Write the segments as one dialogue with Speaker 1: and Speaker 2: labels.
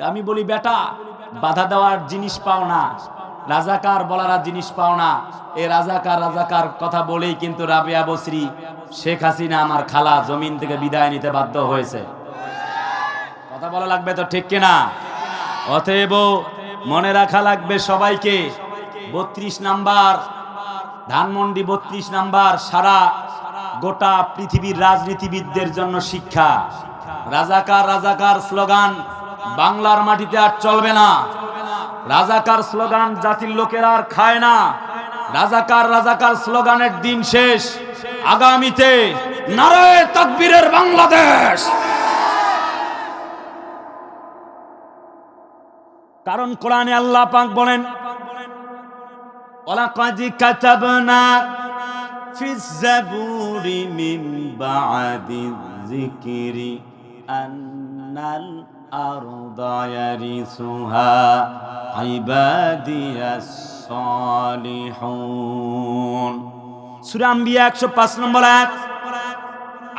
Speaker 1: আমি বলি বেটা, বাধা দেওয়ার জিনিস পাও না, রাজাকার বলার জিনিস পাও না। এই রাজাকার রাজাকার কথা বলেই কিন্তু রাবেয়া বসরি, শেখ হাসিনা আমার খালা, জমিন থেকে বিদায় নিতে বাধ্য হয়েছে। কথা বলা লাগবে তো, ঠিক কিনা? অতএব মনে রাখা লাগবে সবাইকে, 32 নাম্বার ধানমন্ডি 32 নাম্বার সারা গোটা পৃথিবীর রাজনীতিবিদদের জন্য শিক্ষা। রাজাকার রাজাকার স্লোগান বাংলার মাটিতে আর চলবে না। রাজাকার স্লোগান জাতির লোকেরা আর খায় না। রাজাকার রাজাকার স্লোগানের দিন শেষ। আগামীতে নারায়ে তাকবীরের বাংলাদেশ। কারণ কোরআনে আল্লাহ পাক বলেন, ওয়ালাকাদ কাতাবনা ফিজ জাবুরি মিন বা'দিয যিকরি আন্নাল আরদা ইয়ারিসুহা ইবাদিয়াস সালিহুন। সূরা আম্বিয়া 105 নম্বর আয়াত।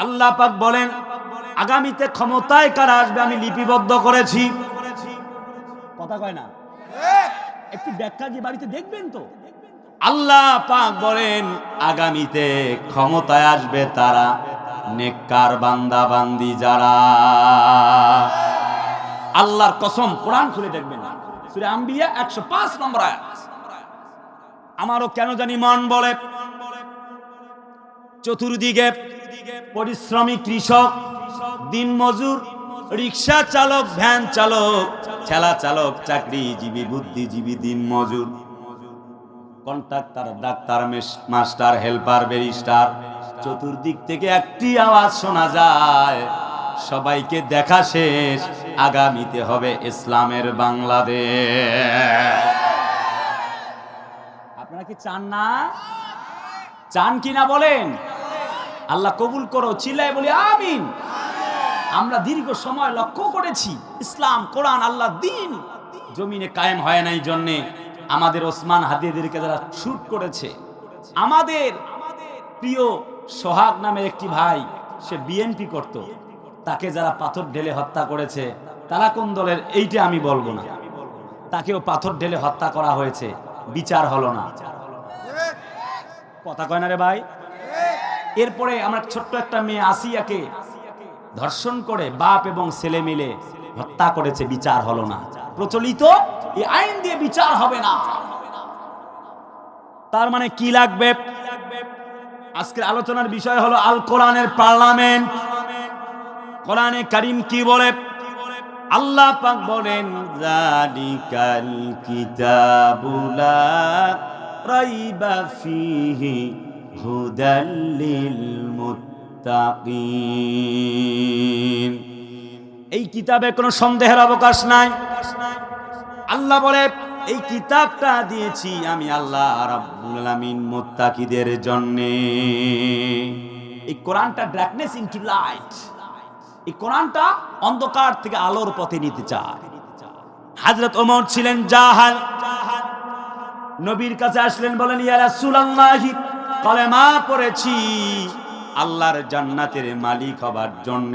Speaker 1: আল্লাহ পাক বলেন, আগামীতে ক্ষমতায় কারা আসবে আমি লিপিবদ্ধ করেছি। কথা কয় না? একটু ব্যাখ্যা দিয়ে বাড়িতে দেখবেন তো। আল্লাহ পাক বলেন, আগামীতে ক্ষমতায় আসবে তারা নেককার বান্দা বান্দি যারা। আল্লাহর কসম, কোরআন খুলে দেখবেন, সূরা আম্বিয়া 105 নম্বর আয়াত। আমারও কেন জানি মন বলে, চতুর্দিকে পরিশ্রমী কৃষক, দিনমজুর, রিক্সা চালক, ভ্যান চালক, ঠেলা চালক, চাকরিজীবী, বুদ্ধিজীবী, দিনমজুর, contractor, doctor, master, helper, barrister, চতুর্দিক থেকে একটি আওয়াজ শোনা যায়, সবাইকে দেখা শেষ, আগামীতে হবে ইসলামের বাংলাদেশ। আপনারা কি চান না? চান কিনা বলেন? আল্লাহ কবুল করো, চিল্লায় বলি আমিন। আমরা দীর্ঘ সময় লক্ষ্য করেছি, ইসলাম, কোরআন, আল্লাহ দ্বীন জমিনে কায়েম হয় নাই জন্যে আমাদের ওসমান হাদিদেরকে যারা শুট করেছে, আমাদের প্রিয় সোহাগ নামের একটি ভাই, সে বিএনপি করত, তাকে যারা পাথর ঢেলে হত্যা করেছে, তারা কোন দলের এইটা আমি বলবো না, তাকেও পাথর ঢেলে হত্যা করা হয়েছে, বিচার হলো না। কথা কয় না রে ভাই? এরপরে আমার ছোট্ট একটা মেয়ে আসিয়াকে ধর্ষণ করে বাপ এবং ছেলে মিলে হত্যা করেছে, বিচার হলো না। প্রচলিত এই আইন দিয়ে বিচার হবে না। তার মানে কি লাগবে? আজকের আলোচনার বিষয় হলো আল কোরআনের পার্লামেন্ট। কোরআনে কারীম কি বলে? আল্লাহ পাক বলেন, যালিকাল কিতাবু লা রাইবা ফীহি হুদাল লিল মুত্তাকিন। এই কিতাবে কোনো সন্দেহের অবকাশ নাই। আল্লাহ বলে, এই কিতাবটা দিয়েছি আমি আল্লাহ রাব্বুল আলামিন মুত্তাকিদের জন্য। এই কোরআনটা ডার্কনেস ইনটু লাইট, এই কোরআনটা অন্ধকার থেকে আলোর পথে নিতে চায়। হযরত ওমর ছিলেন জাহাল, নবীর কাছে আসলেন, বলেন ইয়া রাসূলুল্লাহ, কলেমা পড়েছি আল্লাহর জান্নাতের মালিক হবার জন্য,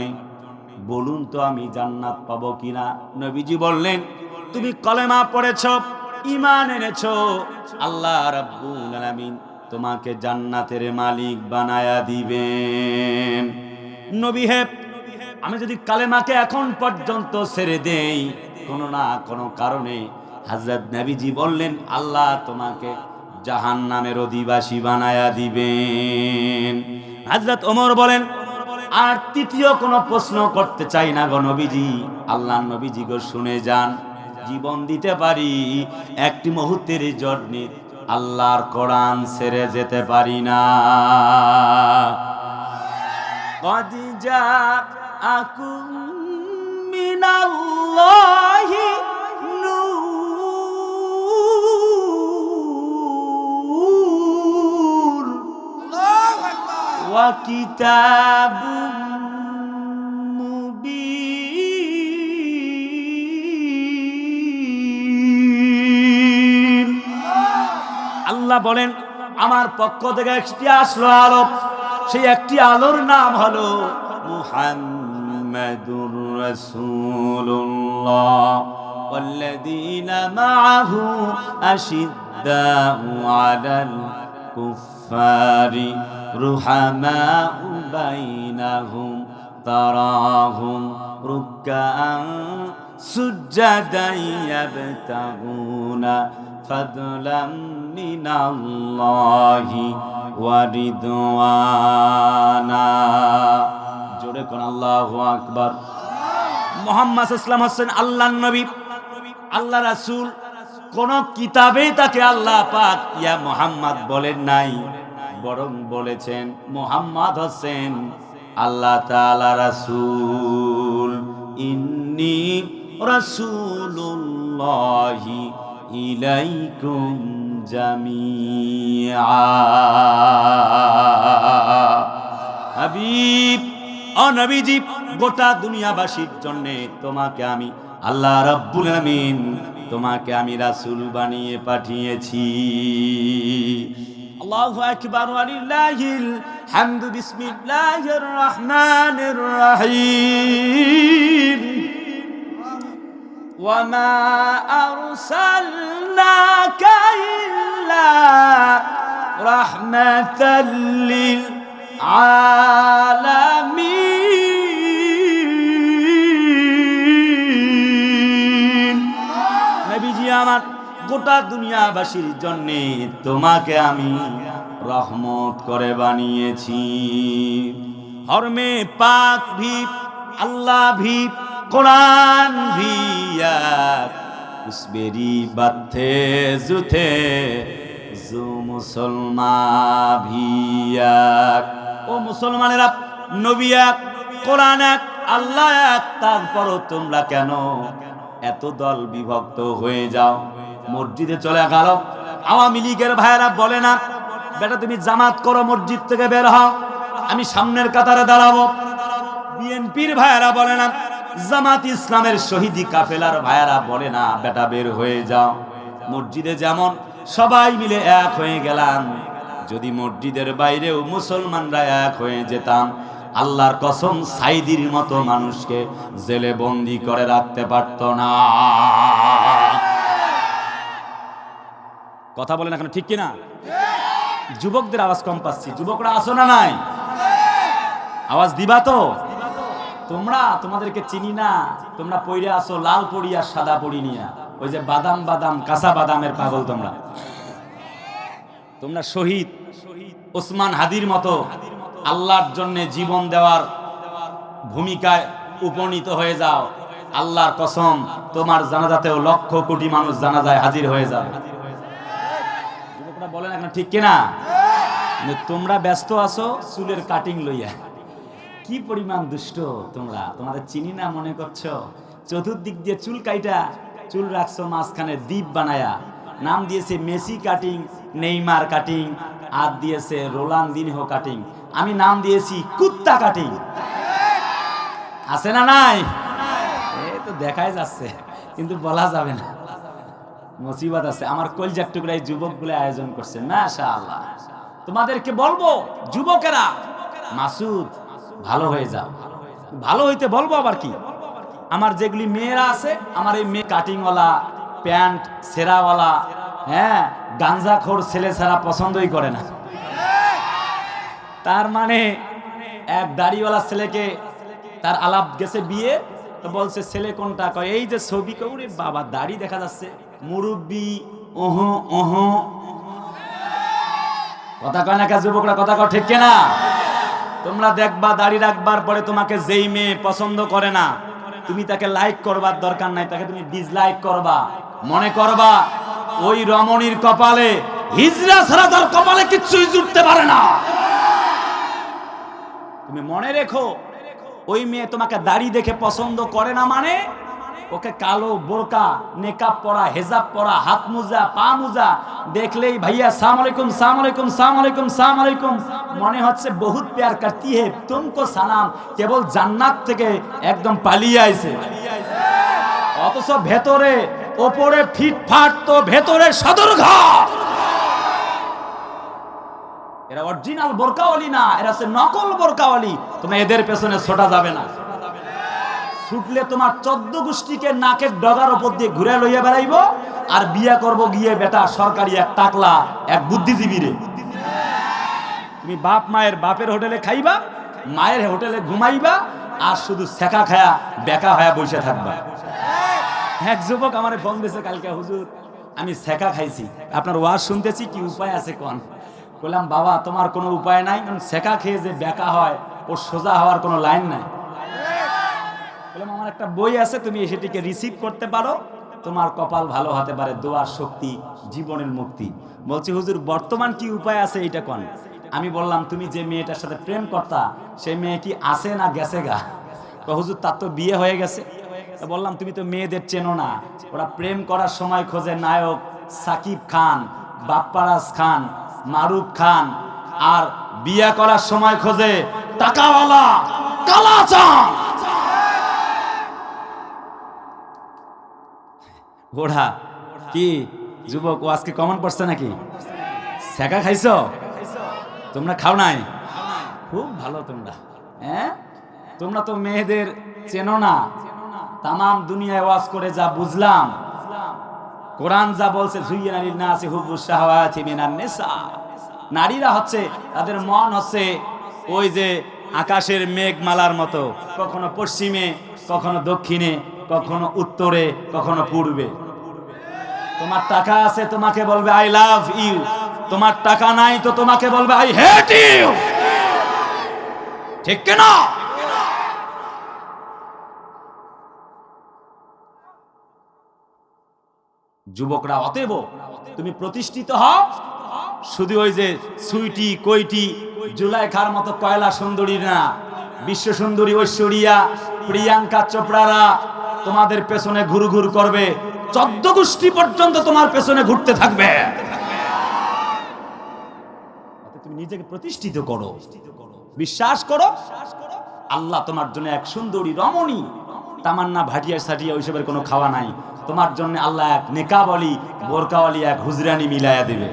Speaker 1: বলুন তো আমি জান্নাত পাবো কিনা? নবীজি বললেন, তুমি কলেমা পড়েছো, ঈমান এনেছো, আল্লাহ রাব্বুল আলামিন তোমাকে জান্নাতের মালিক বানায়া দিবেন। নবী হে, আমি যদি কালেমাকে এখন পর্যন্ত ছেড়ে দেই কোনো না কোনো কারণে, হযরত নবীজি বললেন, আল্লাহ তোমাকে জাহান্নামের অধিবাসী বানায়া দিবেন। হযরত ওমর বলেন, আর তৃতীয় কোনো প্রশ্ন করতে চাই না গো নবীজি। আল্লাহর নবীজি গো শুনে যান, জীবন দিতে পারি, একটি মুহূর্তের জন্য আল্লাহর কোরআন ছেড়ে যেতে পারি না। قد جاءكم من الله نور وكتاب مبين। আল্লাহ বলেন, আমার পক্ষ থেকে একটি আসলো আলো, সেই একটি আলোর নাম হলো মুহাম্মদ। মুহাম্মাদুর রাসূলুল্লাহ ওয়াল্লাযীনা মাআহু আশিদ্দাউ আলাল কুফফারি রুহামাউ বাইনাহুম তারাহুম রুকআন সুজ্জাদান ইয়াবতাগুনা ফাদলাম মিনাল্লাহি ওয়া রিদওয়ানা। জোরে কোন আল্লাহু আকবার। মুহাম্মদ সাল্লাল্লাহু আলাইহি ওয়াসাল্লাম আল্লাহর নবী, আল্লাহ রাসূল। কোন কিতাবে তাকে আল্লাহ পাক ইয়া মুহাম্মদ বলেন নাই, বরং বলেছেন মুহাম্মদ হোসেন আল্লাহ তাআলা রাসূল। ইন্নী রাসূলুল্লাহি ইলাইকুম জামিআ। হাবিব ও নবীজি, গোটা দুনিয়াবাসীর জন্য তোমাকে আমি আল্লাহ রাব্বুল আমিন তোমাকে আমি রাসূল বানিয়ে পাঠিয়েছি। আল্লাহু আকবার ওয়া লিল্লাহিল হামদু। বিসমিল্লাহির রহমানির রহিম। ওয়া মা আরসালনাকা ইল্লা রাহমাতাল লিল আলামিন। নবীজি আমার, গোটা দুনিয়াবাসীর জন্য তোমাকে আমি রহমত করে বানিয়েছি। হরমে পাক ভি আল্লাহ ভি कुरान भी याद उस बेरी बाते जुते जो मुसलमान भी याद। ओ मुसलमानेरा नबी এক, কোরআন এক, আল্লাহ এক, তারপরও তোমরা কেন এত দল বিভক্ত হয়ে যাও? মসজিদে চলে গেল। আওয়ামী লীগের ভাইয়েরা বলে না, বেটা তুমি জামাত করো, মসজিদ থেকে বের হও, আমি সামনের কাতারে দাঁড়াবো। বিএনপির ভাইয়েরা বলে না, জামাত ইসলামের শহীদি কাফেলার ভাইয়েরা বলে না, বেটা বের হয়ে যাও। মসজিদে যেমন সবাই মিলে এক হয়ে গেলাম, যদি মসজিদের বাইরেও মুসলমানরা এক হয়ে যেতাম, আল্লাহর কসম সাইদির মতো মানুষকে জেলে বন্দি করে রাখতে পারত না। কথা বলেন এখন, ঠিক কিনা? যুবকদের আওয়াজ কম পাচ্ছি। যুবকরা আসো না নাই? আওয়াজ দিবা তো? তোমরা, তোমাদেরকে চিনি না, তোমরা পইরে আসো লাল পড়ি আর সাদা পড়ি নিয়া, ওই যে বাদাম বাদাম কাঁচা বাদামের পাগল। তোমরা শহীদ ওসমান হাদির মতো আল্লাহর জন্য জীবন দেওয়ার ভূমিকায় উপনীত হয়ে যাও। আল্লাহর কসম, তোমার জানাজাতেও লক্ষ কোটি মানুষ জানাজায় হাজির হয়ে যাবে। যুবকরা বলেন এখন, ঠিক কিনা? তোমরা ব্যস্ত আছো চুলের কাটিং লইয়া। কি পরিমাণ দুষ্ট তোমরা! তোমাদের চিনি না মনে করছো? চতুর্দিক দিয়ে চুল কাইটা, চুল রাখছো মাঝখানে দ্বীপ বানায়া। নাম দিয়েছে মেসি কাটিং, নেইমার কাটিং, আর দিয়েছে রোনালদিনহো কাটিং। আমি নাম দিয়েছি কুত্তা কাটিং। আছে না নাই? এই তো দেখাই যাচ্ছে, কিন্তু বলা যাবে না, মুসিবত আছে। আমার কলজার টুকরা এই যুবকগুলো আয়োজন করছে, মাশাআল্লাহ। তোমাদেরকে বলবো, যুবকেরা, মাসুদ ভালো হয়ে যাও। ভালো হইতে বলবো আবার কি? আমার যেগুলি মেয়েরা আছে, আমার এই মেয়ে কাটিংওয়ালা, প্যান্ট সেরাওয়ালা, হ্যাঁ, গাঞ্জাখোর ছেলে ছাড়া পছন্দই করে না। তার মানে এক দাড়িওয়ালা ছেলেকে তার আলাপ গেছে বিয়ে, তো বলছে ছেলে কোনটা? কয় এই যে ছবি। কৌরে বাবা, দাড়ি দেখা যাচ্ছে, মুরব্বি। ওহো ওহো, কথা কয় না কে যুবকরা? কথা কয় ঠিক কিনা? তোমরা দেখবা, দাড়ি রাখবার পরে তোমাকে যেই মেয়ে পছন্দ করে না, তুমি তাকে লাইক করবার দরকার নাই, তাকে তুমি ডিসলাইক করবা। মনে করবা ওই রমণীর কপালে হিজরা ছাড়া তার কপালে কিচ্ছুই জুটতে পারে না। তুমি মনে রেখো, ওই মেয়ে তোমাকে দাড়ি দেখে পছন্দ করে না মানে ওকে কালো বোরকা, নেকাব পরা, হেজাব পরা, হাত মোজা, পা মোজা দেখলেই ভাইয়া সালাম আলাইকুম, সালাম আলাইকুম, সালাম আলাইকুম, সালাম আলাইকুম, মনে হচ্ছে বহুত প্যার করতি হে তুমকো সালাম, কেবল জান্নাত থেকে একদম পালিয়ে আইছে। অথচ ভেতরে, ওপরে ফিটফাট, তো ভেতরে সদরঘাট। এরা অরিজিনাল বোরকাওয়ালি না, এরা হচ্ছে নকল বোরকাওয়ালি। তোমরা এদের পেছনে ছোটা যাবে না। ছুটলে তোমার 14 গোষ্ঠীকে নাকের ডগার উপর দিয়ে ঘুরে লইয়া বেড়াইব, আর বিয়া করব গিয়ে বেটা সরকারি এক টাকলা এক বুদ্ধিজীবী রে। তুমি মায়ের বাপের হোটেলে খাইবা, মায়ের হোটেলে ঘুমাইবা, আর শুধু ছেঁকা খায়া বেকা হয়ে বসে থাকবা। এক যুবক আমারে ফোন দিয়েছে কালকে, হুজুর আমি ছেঁকা খাইছি, আপনার ওয়াজ শুনতেছি, কি উপায় আছে কোন? বললাম বাবা তোমার কোনো উপায় নাই, কারণ ছেঁকা খেয়ে যে বেকা হয় ওর সোজা হওয়ার কোনো লাইন নাই। বললাম আমার একটা বই আছে, তুমি সেটিকে রিসিভ করতে পারো, তোমার কপাল ভালো হতে পারে, দোয়ার শক্তি, জীবনের মুক্তি। বলছি হুজুর বর্তমান কি উপায় আছে এইটা কোন? আমি বললাম তুমি যে মেয়েটার সাথে প্রেম করতা সেই মেয়ে কি আছে না গেছে গা? হুজুর তার তো বিয়ে হয়ে গেছে। বললাম তুমি তো মেয়েদের চেনো না, ওরা প্রেম করার সময় খোঁজে নায়ক সাকিব খান, বাপ্পারাজ খান, মারুফ খান, আর বিয়ে করার সময় খোঁজে টাকাওয়ালা কালাচাঁদ। গোড়া কি যুবক ও আজকে কমন পড়ছে নাকি? ছেঁকা খাইছো? তোমরা খাও নাই? খুব ভালো তোমরা। হ্যাঁ তোমরা তো মেয়েদের চেনো না। তামাম দুনিয়ায় ওয়াজ করে যা বুঝলাম, কোরআন যা বলছে যুইয়িনা লিন-নাসি হুব্বুশ শাহাওয়াতি মিনান নিসা, নারীরা হচ্ছে তাদের মন হচ্ছে ওই যে আকাশের মেঘমালার মতো, কখনো পশ্চিমে, কখনো দক্ষিণে, কখনো উত্তরে, কখনো পূর্বে। তোমার টাকা আছে তোমাকে বলবে আই লাভ ইউ, তোমার টাকা নাই তো তোমাকে বলবে আই হেট ইউ। ঠিক কিনা? যুবকরা অতএব তুমি প্রতিষ্ঠিত হও, শুধু ওই যে সুইটি কৈটি জুলাইখার মতো কয়লা সুন্দরী না, বিশ্ব সুন্দরী ঐশ্বরিয়া প্রিয়াঙ্কা চোপড়ারা তোমাদের পেছনে ঘুরু ঘুর করবে, 14 গোষ্ঠী পর্যন্ত তোমার পেছনে ঘুরতে থাকবে। তুমি নিজেকে প্রতিষ্ঠিত করো, বিশ্বাস করো আল্লাহ তোমার জন্য এক সুন্দরী রমণী, তামান্না ভাটিয়া সাটিয়া ওইসবের কোনো খাওয়া নাই, তোমার জন্য আল্লাহ এক নেকাবলি বোরকাওয়ালি এক হুজরানি মিলাইয়া দিবে।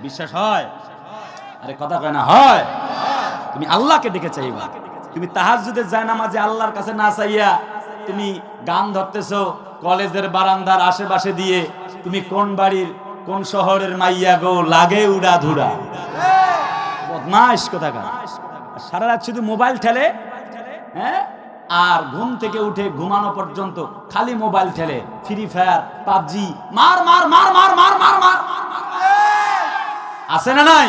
Speaker 1: বিশ্বাস হয়? আরে কথা কয় না হয়? তুমি আল্লাহকে ডেকে চাইবা। তুমি তাহাজ্জুদের জায়নামাজে আল্লাহর কাছে না চাইয়া তুমি গান ধরতেছো কলেজের বারান্দার আশেপাশে দিয়ে, তুমি কোন বাড়ির কোন শহরের মাইয়া গো, লাগে উড়া ধুরা। বদমাইশ কোথাকার। সারা রাত শুধু মোবাইল ঠেলে, হ্যাঁ, আর ঘুম থেকে উঠে ঘুমানো পর্যন্ত খালি মোবাইল ঠেলে, ফ্রি ফায়ার, পাবজি, মার মার মার মার মার মার মার। আছে না নাই?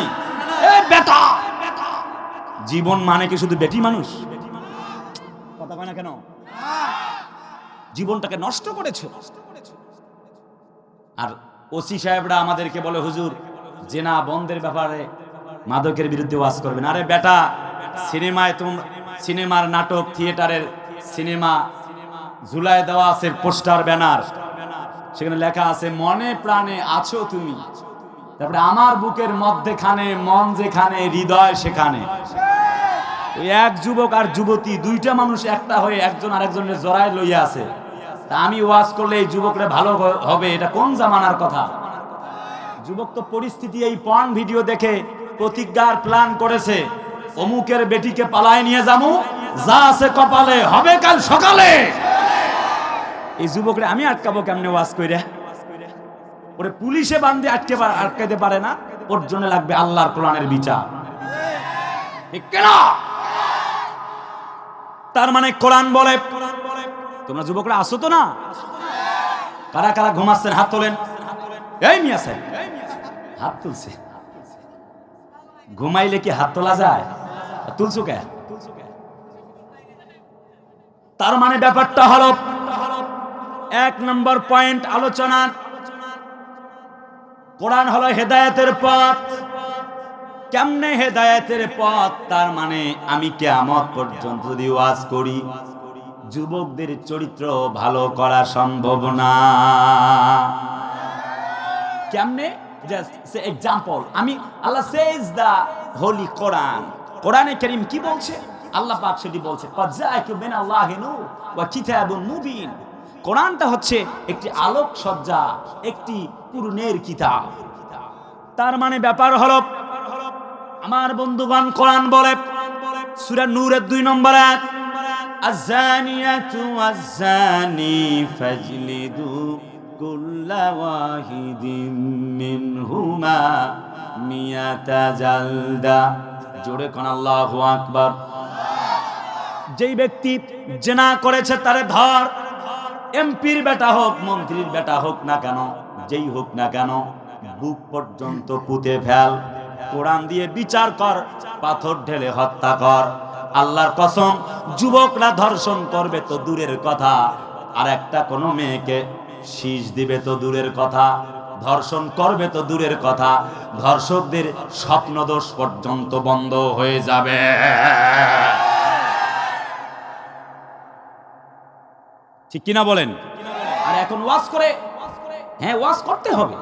Speaker 1: এই বেটা, জীবন মানে কি শুধু বেটি মানুষ? কথা কয় না কেন? জীবনটাকে নষ্ট করেছো। আর ওসি সাহেবরা আমাদেরকে বলে হুজুর জেনা বন্ধের ব্যাপারে মাদকের বিরুদ্ধে ওয়াজ করবেন। আরে বেটা, সিনেমায় সিনেমার নাটক থিয়েটারের সিনেমা ঝুলায় দেওয়া আছে পোস্টার ব্যানার, সেখানে লেখা আছে মনে প্রাণে আছো তুমি, তারপরে আমার বুকের মধ্যেখানে মন যেখানে হৃদয় সেখানে। ওই এক যুবক আর যুবতী দুইটা মানুষ একটা হয়ে একজন আরেকজনের জড়ায় লইয়া আছে। তা আমি ওয়াজ করলে এই যুবকরা ভালো হবে, এটা কোন জামানার কথা? যুবক তো পরিস্থিতি এই পর্ন ভিডিও দেখে প্রতিজ্ঞার প্ল্যান করেছে, অমুকের বেটিকে পালায় নিয়ে যাবো, যা আছে কপালে হবে কাল সকালে। এই যুবকরা আমি আটকাবো কেমনে ওয়াজ কইরা? ওরে পুলিশে বান্ধে আটকাইতে পারে না, ওর জন্য লাগবে আল্লাহর কোরআনের বিচার। ঠিক কিনা? তার মানে কোরআন বলে, তোমরা যুবকরা আসো তো না? কারা কারা ঘুমাচ্ছেন হাত তোলেন। এই মিয়া সাহেব হাত তুলছে। ঘুমাইলে কি হাত তোলা যায়? তুলছো কে? তার মানে ব্যাপারটা হলো, 1 নম্বর পয়েন্ট আলোচনা, কোরআন হলো হেদায়েতের পথ। কেমনে হেদায়েতের পথ? তার মানে আমি কিয়ামত পর্যন্ত যদি ওয়াজ করি, যুবকদের চরিত্র ভালো করা সম্ভব না। কেমনে? জাস্ট সে এক্সাম্পল। আমি আল্লাহ সেজ দা হোলি কোরআন, কোরআনে কারীম কি বলছে? আল্লাহ পাক সেটি বলছে, ক্বাদ জাআকুম মিনাল্লাহি নূর ওয়া কিতাবুম মুবিন। কোরআনটা হচ্ছে একটি আলোক সজ্জা, একটি পূর্ণের কিতাব। তার মানে ব্যাপার হলো, আমার বন্ধুগণ, কোরআন বলে সূরা নূরের 2 নম্বর আয়াত, আযানিয়াতু ওয়াজ্জানি ফাজলিদু কুল্লা ওয়াহিদিম মিনহুমা মিয়াতা জালদা। জোরে কোন আল্লাহু আকবার। যেই ব্যক্তি জিনা করেছে তারে ধর, এমপির বেটা হোক, মন্ত্রীর বেটা হোক না কেন, যেই হোক না কেন, বুক পর্যন্ত পুঁতে ফেল, কোরআন দিয়ে বিচার কর, পাথর ঢেলে হত্যা কর। আল্লাহর কসম, যুবকরা ধর্ষণ করবে তো দূরের কথা, আর একটা কোনো মেয়েকে শীষ দিবে তো দূরের কথা, ধর্ষণ করবে তো দূরের কথা, ধর্ষকদের স্বপ্নদোষ পর্যন্ত বন্ধ হয়ে যাবে। ঠিক কিনা বলেন? আর এখন ওয়াজ করে, হ্যাঁ ওয়াজ করতে হবে।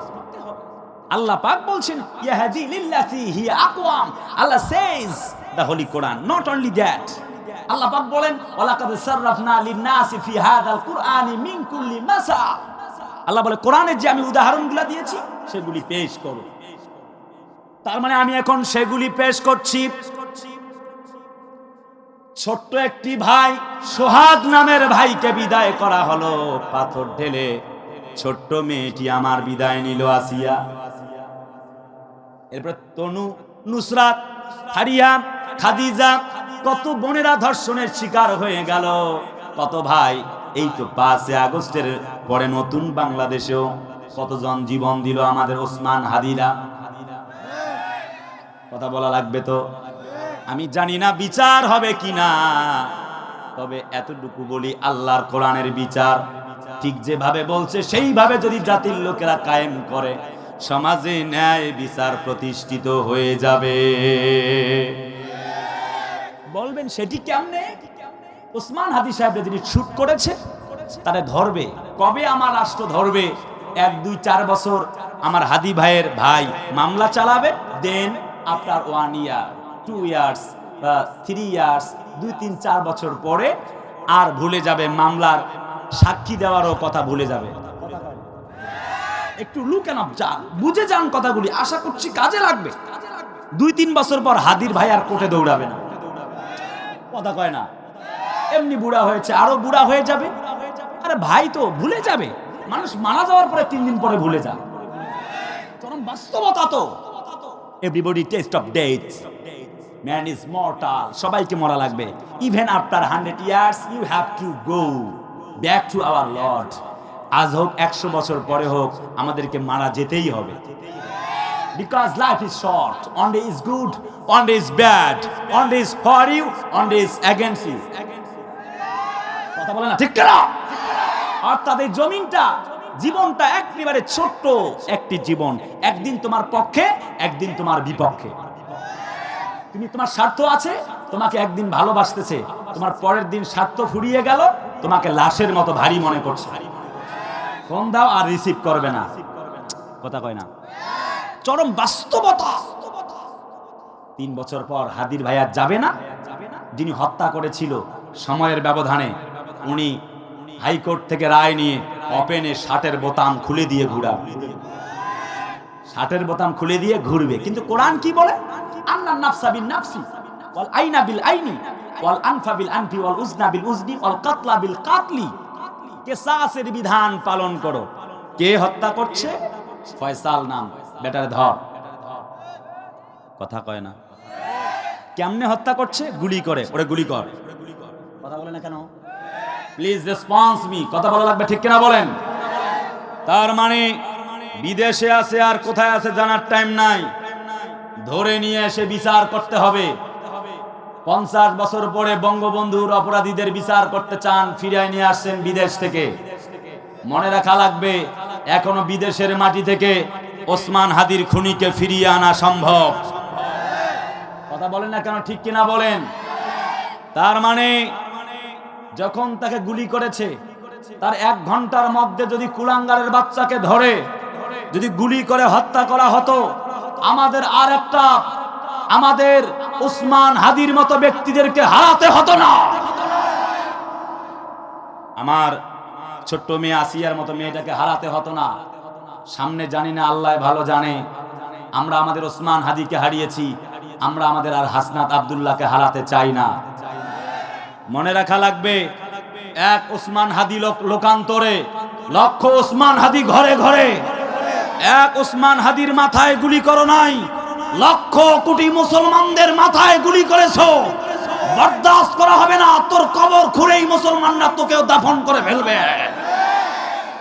Speaker 1: আল্লাহ পাক বলছেন ইয়াহদি লিল্লাতি হিয়া আকওয়াম। Allah says the holy Quran, not only that. আল্লাহ পাক বলেন ওয়ালাকাদ সাররাফনা লিন-নাসি ফি হাযাল কুরআনি মিন কুল্লি মাসা। আল্লাহ বলে কোরআনের যে আমি উদাহরণগুলো দিয়েছি সেগুলি পেশ করো। তার মানে আমি এখন সেগুলি পেশ করছি। ছোট্ট একটি ভাই, সোহাগ নামের ভাইকে বিদায় করা হলো পাথর ঢেলে। ছোট্ট মেয়েটি আমার বিদায় নিল আসিয়া। এরপর তনু, নুসরাত, হারিয়া, খাদিজা, কত বোনেরা ধর্ষণের শিকার হয়ে গেল। কত ভাই, এই তো 5 আগস্টের পরে নতুন বাংলাদেশেও কতজন জীবন দিল আমাদের ওসমান হাদিরা। কথা বলা লাগবে তো। আমি জানি না বিচার হবে কিনা, তবে এতটুকু বলি, আল্লাহর কোরআনের বিচার ঠিক যেভাবে বলছে সেইভাবে যদি জাতির লোকেরা কায়েম করে, সমাজে ন্যায় বিচার প্রতিষ্ঠিত হয়ে যাবে। বলবেন সেটি কেমনে? ওসমান হাদি সাহেব যিনি শুট করেছে তারে ধরবে কবে? আমার রাষ্ট্র ধরবে 1, 2, 4 বছর আমার হাদি ভাইয়ের ভাই মামলা চালাবে, দেন আফটার 1 ইয়ার, 2 ইয়ার্স, 3 ইয়ার্স, 2, 3, 4 বছর পরে আর ভুলে যাবে, মামলার সাক্ষী দেওয়ারও কথা ভুলে যাবে। একটু লুকেন আপ যান, বুঝে যান কথাগুলি, আশা করছি কাজে লাগবে। 2-3 বছর পর হাদির ভাই আর কোর্টে দৌড়াবে না। কথা কয় না? এমনি বুড়া হয়েছে, আরো বুড়া হয়ে যাবে। আরে ভাই তো ভুলে যাবে, মানুষ মারা যাওয়ার পরে 3 দিন পরে ভুলে যায়। চরম বাস্তবতা তো। Everybody taste of death, man is mortal. সবাইকে মরা লাগবে। Even after 100 years you have to go back to our lord. আজ হোক 100 বছর পরে হোক, আমাদেরকে মারা যেতেই হবে। Because life is short, one day is good, one day is bad, one day is for you, one day is against you. কথা বলে না ঠিক কেন? অর্থাৎ এই জমিনটা, জীবনটা একেবারে ছোট্ট একটি জীবন। একদিন তোমার পক্ষে, একদিন তোমার বিপক্ষে। তুমি, তোমার স্বার্থ আছে, তোমাকে একদিন ভালোবাসতেছে, তোমার পরের দিন স্বার্থ ফুরিয়ে গেল, তোমাকে লাশের মতো ভারী মনে করছে। ফোন দাও আর রিসিভ করবে না। কথা কয় না? চরম বাস্তবতা। 3 বছর পর হাদির ভাই আর যাবে না। যিনি হত্যা করেছিল সময়ের ব্যবধানে, উনি হাইকোর্ট থেকে রায় নিয়ে ওপেনে শার্টের বোতাম খুলে দিয়ে ঘুরাবে। শার্টের বোতাম খুলে দিয়ে ঘুরবে। কিন্তু কোরআন কি বলে? আন্নান নাফসা বিন নাফসি ওয়াল আইনা বিল আইনি ওয়াল আনফা বিল আনফি ওয়াল উজনা বিল উজনি ওয়াল কাতলা বিল কাতলি। কিসাসের বিধান পালন করো। কে হত্যা করছে? ফয়সাল নাম, বেটার ধর। কথা কয় না? কেমনে হত্যা করছে? গুলি করে। ওরে গুলি কর। কথা বলে না কেন? Please response me. কথা বলা লাগবে ঠিক কিনা বলেন? তার মানে বিদেশে আছে আর কোথায় আছে জানার টাইম নাই, ধরে নিয়ে এসে বিচার করতে হবে। 50 বছর পরে বঙ্গবন্ধুর অপরাধীদের বিচার করতে চান, ফিরিয়ে নিয়ে আসছেন বিদেশ থেকে। মনে রাখা লাগবে, এখনো বিদেশের মাটি থেকে ওসমান হাদির খুনিকে ফিরিয়ে আনা সম্ভব। কথা বলেন না কেন? ঠিক কিনা বলেন? তার মানে যখন তাকে গুলি করেছে, তার 1 ঘন্টার মধ্যে যদি কুলাঙ্গারের বাচ্চাকে ধরে যদি গুলি করে হত্যা করা হতো, আমাদের আর একটা, আমাদের ওসমান হাদির মতো ব্যক্তিদেরকে হারাতে হতো না। আমার ছোট্ট মেয়ে আসিয়ার মতো মেয়েটাকে হারাতে হতো না। সামনে জানি না, আল্লাহ ভালো জানে, আমরা আমাদের ওসমান হাদিকে হারিয়েছি, আমরা আমাদের আর হাসনাত আব্দুল্লাহকে হারাতে চাই না। মনে রাখা লাগবে, এক ওসমান হাদি লোকান্তরে, লক্ষ ওসমান হাদি ঘরে ঘরে। এক ওসমান হাদির মাথায় গুলি করো নাই, লক্ষ কোটি মুসলমানদের মাথায় গুলি করেছো। বরদাস্ত করা হবে না, তোর কবর খুঁড়েই মুসলমানরা তোকেও দাফন করে ফেলবে।